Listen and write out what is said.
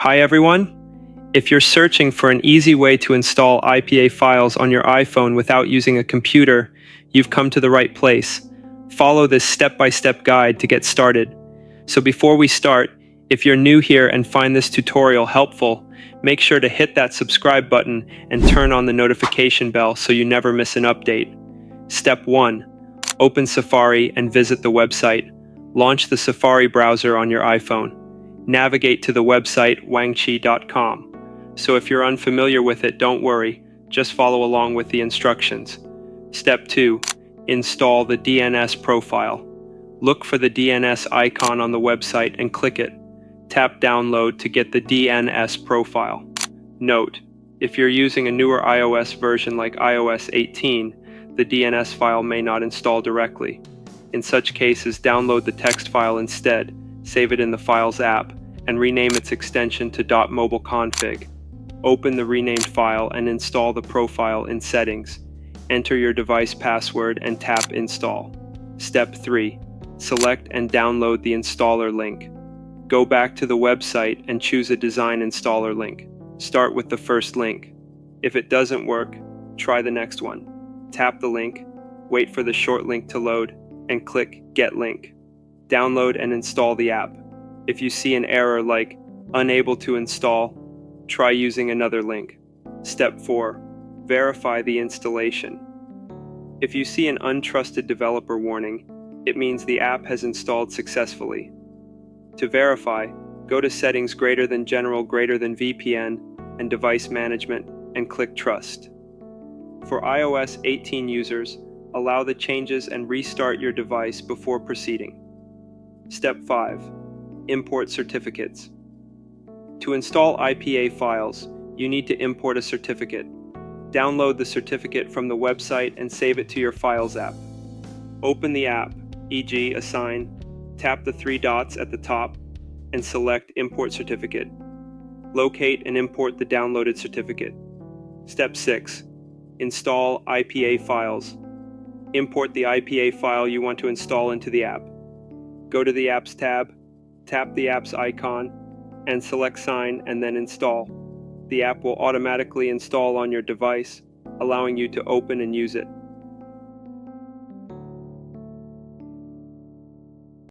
Hi everyone! If you're searching for an easy way to install IPA files on your iPhone without using a computer, you've come to the right place. Follow this step-by-step guide to get started. So before we start, if you're new here and find this tutorial helpful, make sure to hit that subscribe button and turn on the notification bell so you never miss an update. Step 1. Open Safari and visit the website. Launch the Safari browser on your iPhone. Navigate to the website wangchi.com. So if you're unfamiliar with it, don't worry, just follow along with the instructions. Step 2. Install the DNS profile. Look for the DNS icon on the website and click it. Tap Download to get the DNS profile. Note, if you're using a newer iOS version like iOS 18, the DNS file may not install directly. In such cases, download the text file instead, save it in the Files app, and rename its extension to .mobileconfig. Open the renamed file and install the profile in Settings. Enter your device password and tap Install. Step 3. Select and download the installer link. Go back to the website and choose a design installer link. Start with the first link. If it doesn't work, try the next one. Tap the link, wait for the short link to load, and click Get Link. Download and install the app. If you see an error like Unable to install, try using another link. Step 4. Verify the installation. If you see an untrusted developer warning, it means the app has installed successfully. To verify, go to Settings greater than General greater than VPN and Device Management and click Trust. For iOS 18 users, allow the changes and restart your device before proceeding. Step 5. Import certificates. To install IPA files, you need to import a certificate. Download the certificate from the website and save it to your Files app. Open the app, e.g. Assign, tap the 3 dots at the top, and select Import Certificate. Locate and import the downloaded certificate. Step 6. Install IPA files. Import the IPA file you want to install into the app. Go to the Apps tab, tap the app's icon, and select Sign and then Install. The app will automatically install on your device, allowing you to open and use it.